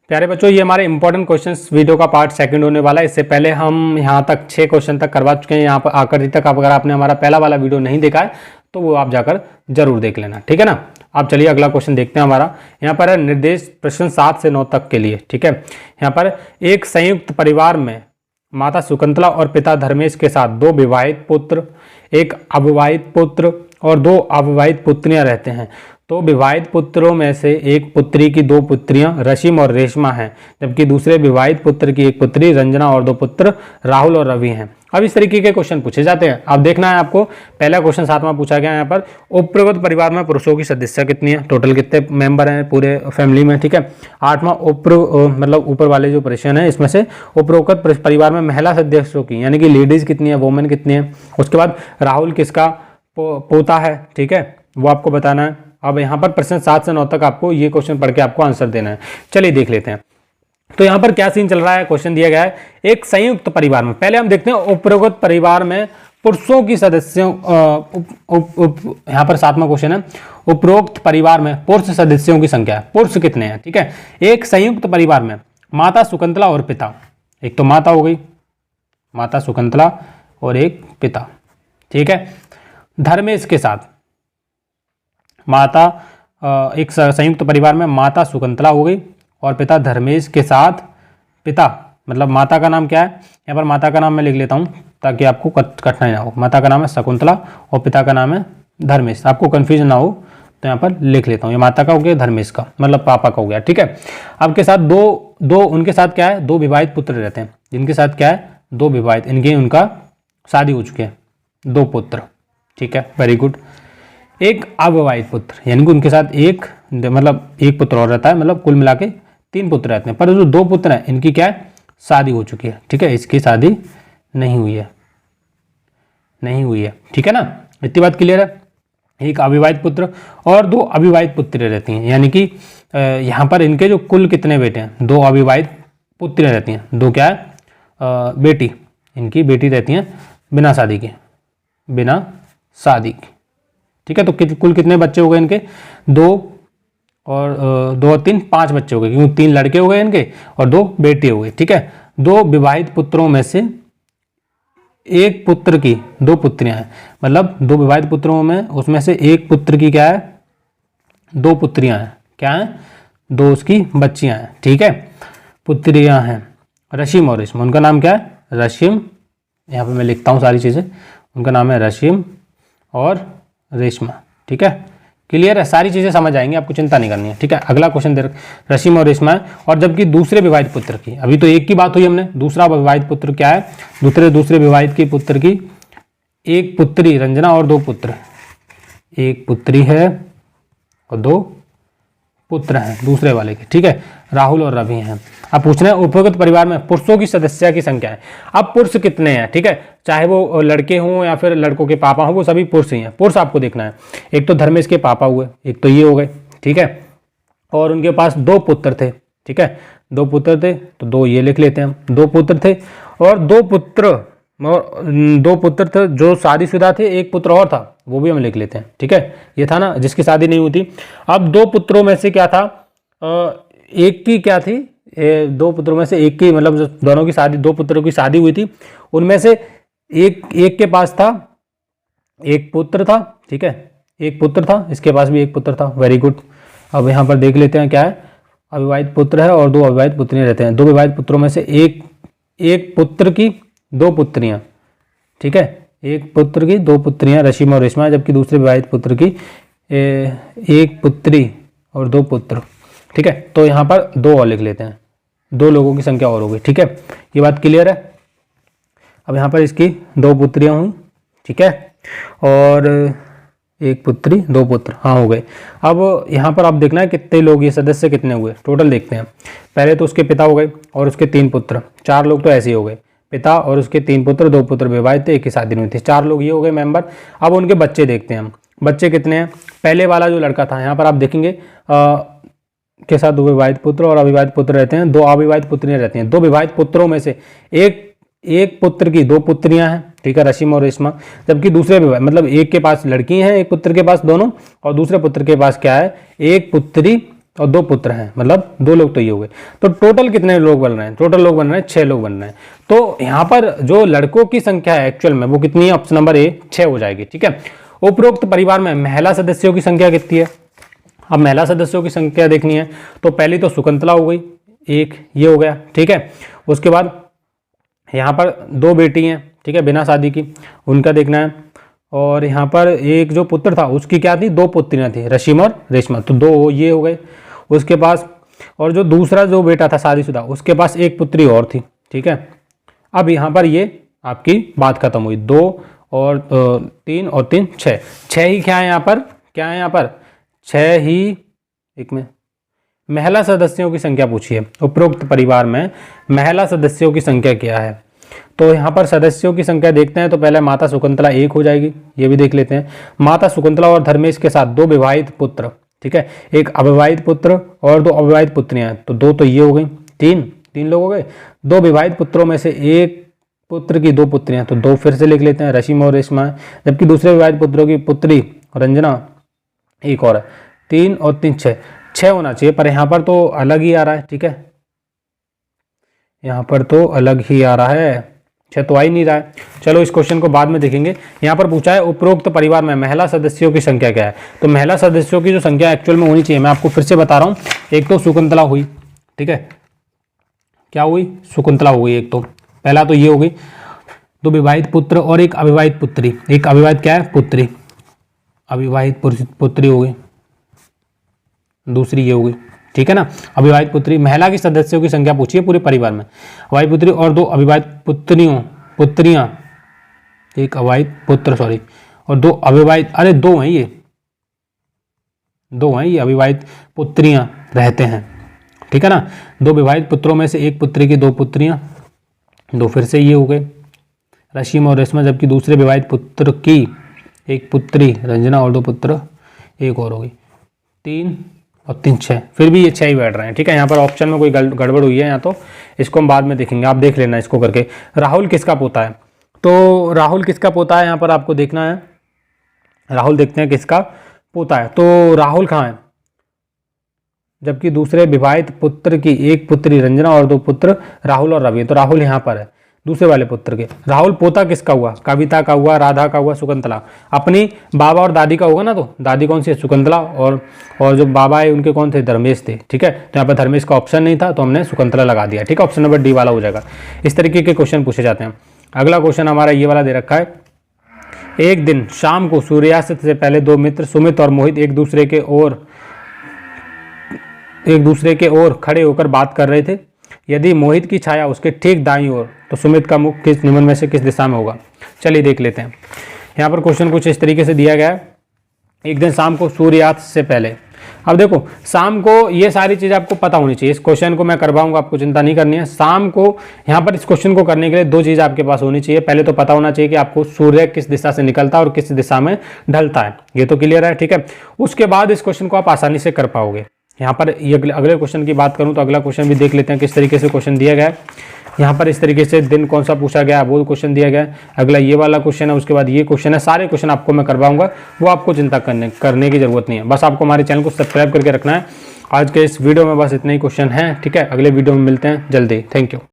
प्यारे बच्चों, ये हमारे इंपॉर्टेंट क्वेश्चंस वीडियो का पार्ट सेकंड होने वाला है। इससे पहले हम यहाँ तक 6 क्वेश्चन तक करवा चुके हैं। यहाँ पर आकर तक अगर आपने हमारा पहला वाला वीडियो नहीं देखा है तो वो आप जाकर जरूर देख लेना, ठीक है ना। आप चलिए अगला क्वेश्चन देखते हैं। हमारा यहाँ पर है निर्देश प्रश्न 7 से 9 तक के लिए, ठीक है। यहाँ पर एक संयुक्त परिवार में माता शकुंतला और पिता धर्मेश के साथ 2 विवाहित पुत्र, 1 अविवाहित पुत्र और 2 अविवाहित पुत्रियां रहते हैं। तो विवाहित पुत्रों में से एक पुत्री की 2 पुत्रियां रशिम और रेशमा हैं, जबकि दूसरे विवाहित पुत्र की 1 पुत्री रंजना और 2 पुत्र राहुल और रवि हैं। अब इस तरीके के क्वेश्चन पूछे जाते हैं। अब देखना है आपको, पहला क्वेश्चन 7वां पूछा गया। यहाँ पर उपरोक्त परिवार में पुरुषों की सदस्य कितनी है, टोटल कितने मेंबर हैं पूरे फैमिली में, ठीक है। 8वां मतलब ऊपर वाले जो प्रश्न है इसमें से उपरोक्त परिवार में महिला सदस्यों की यानी कि लेडीज कितनी है, वोमेन कितनी है। उसके बाद राहुल किसका पोता है, ठीक है, वो आपको बताना है। अब यहाँ पर प्रश्न 7 से 9 तक आपको ये क्वेश्चन पढ़ के आपको आंसर देना है। चलिए देख लेते हैं। तो यहाँ पर क्या सीन चल रहा है, क्वेश्चन दिया गया है एक संयुक्त परिवार में। पहले हम देखते हैं उपरोक्त परिवार में पुरुषों की सदस्यों, यहाँ पर 7वां क्वेश्चन है उपरोक्त परिवार में पुरुष सदस्यों की संख्या, पुरुष कितने हैं, ठीक है। एक संयुक्त परिवार में माता शकुंतला और पिता, एक तो माता हो गई माता शकुंतला और एक पिता, ठीक है। धर्मेश के साथ माता, एक संयुक्त परिवार में माता शकुंतला हो गई और पिता धर्मेश के साथ पिता, मतलब माता का नाम क्या है, यहाँ पर माता का नाम मैं लिख लेता हूँ ताकि आपको कठिनाई ना हो। माता का नाम है शकुंतला और पिता का नाम है धर्मेश, आपको कन्फ्यूजन ना हो तो यहाँ पर लिख लेता हूँ। ये माता का हो गया, धर्मेश का मतलब पापा का हो गया, ठीक है। अब के साथ दो उनके साथ क्या है, 2 विवाहित पुत्र रहते हैं, जिनके साथ क्या है 2 विवाहित, उनका शादी हो चुके हैं, 2 पुत्र, ठीक है, वेरी गुड। एक अविवाहित पुत्र यानी कि उनके साथ एक पुत्र और रहता है, मतलब कुल मिला के 3 पुत्र रहते हैं। पर जो 2 पुत्र हैं इनकी क्या है, शादी हो चुकी है, ठीक है, इसकी शादी नहीं हुई है, ठीक है ना। इतनी बात क्लियर है। एक अविवाहित पुत्र और 2 अविवाहित पुत्री रहती हैं, यानी कि यहाँ पर इनके जो कुल कितने बेटे हैं, 2 अविवाहित पुत्री रहती हैं, 2 क्या है बेटी, इनकी बेटी रहती हैं बिना शादी के, ठीक है। तो कुल कितने बच्चे हो गए इनके, 2 और 2 और 3 5 बच्चे हो गए, क्योंकि 3 लड़के हो गए इनके और 2 बेटे हो गए, ठीक है। 2 विवाहित पुत्रों में से एक पुत्र की 2 पुत्रियां हैं, मतलब 2 विवाहित पुत्रों में उसमें से एक पुत्र की क्या है 2 पुत्रियां हैं, क्या है 2 उसकी बच्चियां हैं, ठीक है, पुत्रियां हैं रशिम और रेशमा। उनका नाम क्या है रशिम, यहाँ पे मैं लिखता हूँ सारी चीज़ें, उनका नाम है रशिम और रेशमा, ठीक है। क्लियर है, सारी चीजें समझ आएंगी, आपको चिंता नहीं करनी है, ठीक है। अगला क्वेश्चन दे रशिम और रेशमा है। और जबकि दूसरे विवाहित पुत्र की, अभी तो एक की बात हुई हमने, दूसरा विवाहित पुत्र क्या है, दूसरे विवाहित की पुत्र की 1 पुत्री रंजना और 2 पुत्र, 1 पुत्री है और 2 पुत्र हैं दूसरे वाले के, ठीक है, राहुल और रवि हैं। अब पूछना है उपरोक्त परिवार में पुरुषों की सदस्य की संख्या है। अब पुरुष कितने हैं, ठीक है, चाहे वो लड़के हों या फिर लड़कों के पापा हों, वो सभी पुरुष ही हैं। पुरुष आपको देखना है, एक तो धर्मेश के पापा हुए, एक तो ये हो गए, ठीक है, और उनके पास 2 पुत्र थे, ठीक है, 2 पुत्र थे, तो 2 ये लिख लेते हैं हम, 2 पुत्र थे और 2 पुत्र थे जो शादीशुदा थे, 1 पुत्र और था वो भी हम लिख लेते हैं, ठीक है, ये था ना जिसकी शादी नहीं हुई थी। अब 2 पुत्रों में से क्या था, एक की क्या थी, 2 पुत्रों में से एक की, मतलब जो दोनों की शादी, 2 पुत्रों की शादी हुई थी, उनमें से एक के पास था 1 पुत्र था, ठीक है, 1 पुत्र था, इसके पास भी 1 पुत्र था, वेरी गुड। अब यहाँ पर देख लेते हैं क्या है, अविवाहित पुत्र है और 2 अविवाहित पुत्रियां रहते हैं। 2 विवाहित पुत्रों में से एक पुत्र की 2 पुत्रियां, ठीक है, 1 पुत्र की 2 पुत्रियां रशिम और रेशमा, जबकि दूसरे विवाहित पुत्र की 1 पुत्री और 2 पुत्र, ठीक है। तो यहाँ पर 2 और लिख लेते हैं, 2 लोगों की संख्या और हो गई, ठीक है, ये बात क्लियर है। अब यहाँ पर इसकी 2 पुत्रियां हुई, ठीक है, और 1 पुत्री 2 पुत्र, हाँ हो गए। अब यहाँ पर आप देखना है कितने लोग, ये सदस्य कितने हुए टोटल देखते हैं। पहले तो उसके पिता हो गए और उसके 3 पुत्र, 4 लोग तो ऐसे ही हो गए, पिता और उसके 3 पुत्र, 2 पुत्र विवाहित थे, एक की शादी नहीं थी, 4 लोग ये हो गए मेंबर। अब उनके बच्चे देखते हैं हम, बच्चे कितने हैं। पहले वाला जो लड़का था, यहाँ पर आप देखेंगे के साथ 2 विवाहित पुत्र और अविवाहित पुत्र रहते हैं, 2 अविवाहित पुत्रियां रहती हैं। 2 विवाहित पुत्रों में से एक पुत्र की 2 पुत्रियां हैं, ठीक है, रशिम और रेशमा, जबकि दूसरे मतलब एक के पास लड़की हैं, एक पुत्र के पास दोनों, और दूसरे पुत्र के पास क्या है 1 पुत्री और 2 पुत्र हैं, मतलब 2 लोग तो ये हो गए। तो टोटल कितने लोग बन रहे हैं? टोटल लोग बन रहे हैं 6 लोग बन रहे हैं। तो यहाँ पर जो लड़कों की संख्या है एक्चुअल में वो कितनी है? ऑप्शन नंबर ए 6 हो जाएगी। ठीक है। उपरोक्त परिवार में महिला सदस्यों की संख्या कितनी है? अब महिला सदस्यों की संख्या देखनी है तो पहली तो शकुंतला हो गई, एक ये हो गया। ठीक है। उसके बाद यहाँ पर 2 बेटी हैं, ठीक है, बिना शादी की, उनका देखना है। और यहाँ पर एक जो पुत्र था उसकी क्या थी? 2 पुत्रियाँ थी, रशीम और रेशमा, तो 2 ये हो गए। उसके पास और जो दूसरा जो बेटा था शादीशुदा उसके पास एक पुत्री और थी। ठीक है। अब यहाँ पर ये आपकी बात खत्म हुई। 2 और 3 और 3 6, 6 ही क्या है यहाँ पर? क्या है यहाँ पर? 6 ही, एक में महिला सदस्यों की संख्या पूछी है। उपरोक्त परिवार में महिला सदस्यों की संख्या क्या है? तो यहाँ पर सदस्यों की संख्या देखते हैं तो पहले माता शकुंतला 1 हो जाएगी, ये भी देख लेते हैं। माता शकुंतला और धर्मेश के साथ 2 विवाहित पुत्र, ठीक है, एक अविवाहित पुत्र और 2 अविवाहित पुत्रियां, तो 2 तो ये हो गई, 3 लोग हो गए। 2 विवाहित पुत्रों में से एक पुत्र की 2 पुत्रियां, तो 2 फिर से लिख लेते हैं, रशीम और रेशमा, जबकि दूसरे विवाहित पुत्रों की पुत्री रंजना एक और है। 3 और 3 6 होना चाहिए, पर यहाँ पर तो अलग ही आ रहा है। ठीक है, यहाँ पर तो अलग ही आ रहा है, 6 तो आ ही नहीं रहा है। चलो इस क्वेश्चन को बाद में देखेंगे। यहाँ पर पूछा है उपरोक्त परिवार में महिला सदस्यों की संख्या क्या है? तो महिला सदस्यों की जो संख्या एक्चुअल में होनी चाहिए, मैं आपको फिर से बता रहा हूँ। एक तो शकुंतला हुई, ठीक है, क्या हुई? शकुंतला हो गई एक, तो पहला तो ये हो गई, 2 विवाहित पुत्र और एक अविवाहित पुत्री। एक अविवाहित क्या है? पुत्री, अविवाहित पुत्री हो गई, दूसरी ये हो गई। ठीक है ना, अविवाहित पुत्री। महिला की सदस्यों की संख्या पूछी है पूरे परिवार में, अविवाहित पुत्री और 2 अविवाहित पुत्रियां, एक अविवाहित पुत्र सॉरी, और 2 अविवाहित, अरे 2 हैं ये, 2 हैं ये अविवाहित पुत्रियां रहते हैं। ठीक है ना, 2 विवाहित पुत्रों में से एक पुत्री की 2 पुत्रियां, 2 फिर से ये हो गए, रशीम और रेशमा, जबकि दूसरे विवाहित पुत्र की एक पुत्री रंजना और 2 पुत्र एक और हो गई। 3 और 3 6, फिर भी ये 6 ही बैठ रहे हैं। ठीक है, यहाँ पर ऑप्शन में कोई गड़बड़ हुई है, यहाँ तो इसको हम बाद में देखेंगे, आप देख लेना इसको करके। राहुल किसका पोता है? तो राहुल किसका पोता है यहाँ पर आपको देखना है। राहुल देखते हैं किसका पोता है। तो राहुल कहाँ है? जबकि दूसरे विवाहित पुत्र की एक पुत्री रंजना और 2 पुत्र राहुल और रवि, तो राहुल यहाँ पर है दूसरे वाले पुत्र के। राहुल पोता किसका हुआ? कविता का हुआ, राधा का हुआ, शकुंतला, अपनी बाबा और दादी का होगा ना। तो दादी कौन सी है? शकुंतला, और जो बाबा है उनके कौन थे? धर्मेश थे। ठीक है, तो यहाँ पर धर्मेश का ऑप्शन नहीं था तो हमने शकुंतला लगा दिया। ठीक है, ऑप्शन नंबर डी वाला हो जाएगा। इस तरीके के क्वेश्चन पूछे जाते हैं। अगला क्वेश्चन हमारा ये वाला दे रखा है। एक दिन शाम को सूर्यास्त से पहले 2 मित्र सुमित और मोहित एक दूसरे के ओर खड़े होकर बात कर रहे थे। यदि मोहित की छाया उसके ठीक दाईं ओर, तो सुमित का मुख किस निम्न में से किस दिशा में होगा? चलिए देख लेते हैं। यहाँ पर क्वेश्चन कुछ इस तरीके से दिया गया है। एक दिन शाम को सूर्यास्त से पहले, अब देखो शाम को ये सारी चीज़ आपको पता होनी चाहिए। इस क्वेश्चन को मैं करवाऊंगा, आपको चिंता नहीं करनी है। शाम को यहाँ पर इस क्वेश्चन को करने के लिए 2 चीज़ आपके पास होनी चाहिए। पहले तो पता होना चाहिए कि आपको सूर्य किस दिशा से निकलता है और किस दिशा में ढलता है, ये तो क्लियर है। ठीक है, उसके बाद इस क्वेश्चन को आप आसानी से कर पाओगे। यहाँ पर ये अगले क्वेश्चन की बात करूँ तो अगला क्वेश्चन भी देख लेते हैं किस तरीके से क्वेश्चन दिया गया है। यहाँ पर इस तरीके से दिन कौन सा पूछा गया वो क्वेश्चन दिया गया है। अगला ये वाला क्वेश्चन है, उसके बाद ये क्वेश्चन है। सारे क्वेश्चन आपको मैं करवाऊंगा, वो आपको चिंता करने की जरूरत नहीं है। बस आपको हमारे चैनल को सब्सक्राइब करके रखना है। आज के इस वीडियो में बस इतने ही क्वेश्चन हैं। ठीक है, अगले वीडियो में मिलते हैं जल्दी। Thank you.